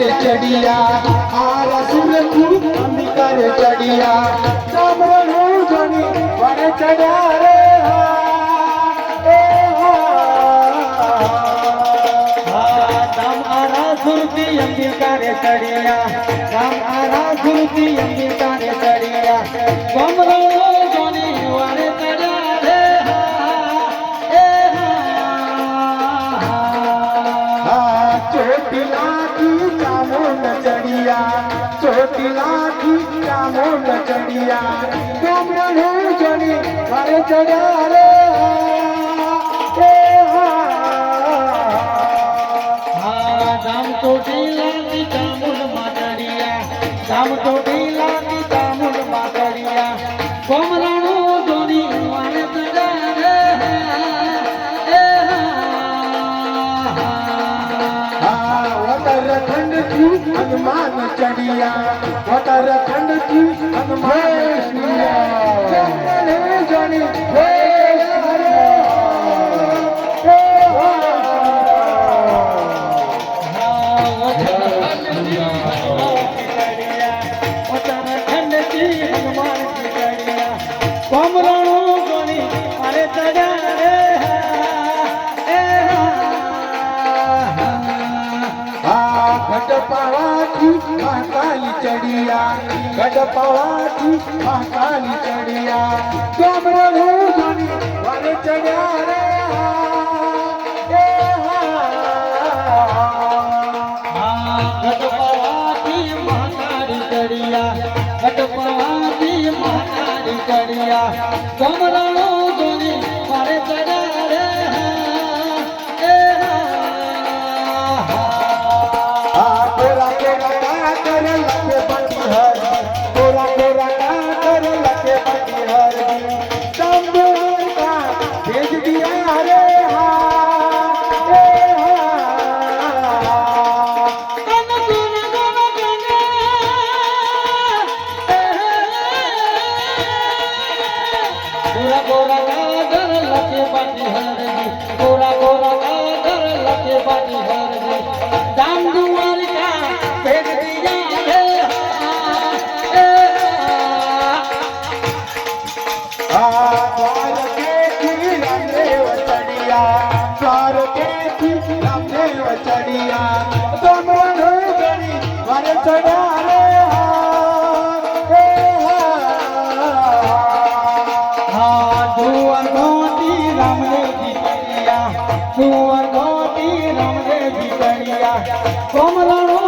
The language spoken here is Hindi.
रे चढ़िया आरा सुरखू अंबिका रे चढ़िया जामरणो जोनी वारे चढ़ा रे दाम आरा सुरती अंबिका रे चढ़िया दाम आरा सुरती अंबिका रे चढ़िया जामरणो जोनी वारे चढ़ा रे चोटिला की चामुंड चढ़िया चोटिला की चामुंड चढ़िया जामरणो जोनी वारे चढ़ा रे दाम चोटिला की चामुंड मातरिया दाम चोटिला की चामुंड मातरिया कोमराणो जोनी वारे चढ़ा रे उत्तराखंड की हनुमान चढ़िया उत्तराखंड की हनुमान जानी उत्तराखंड की हनुमान की चढ़िया कोमराणो जोनी वारे चढ़ा रे गढ़पावा की महाकाली चढ़िया गढ़पावा की महाकाली चढ़िया जामरणो जोनी वारे चढ़ा रे गढ़पावाती महाकाली चढ़िया गढ़पावाती महाकाली चढ़िया कोमराणो जोनी वारे चढ़ा रे तोरा तोरा का कर लगे बटिहर तोरा तोरा का कर लगे बटिहर तंबूर का भेज दिया रे गोरा गोरा गागर लगे बाटी हर गोरा गोरा गागर लगे बाटी हर दाम दुआर का भेज दिया रे द्वार के की रामदेव चढ़िया द्वार के की रामदेव चढ़िया जामरणो जोनी वारे चढ़ा रे दुआर गोती रामदेव जी चढ़िया दुआर गोती रामदेव जी चढ़िया कोमराणो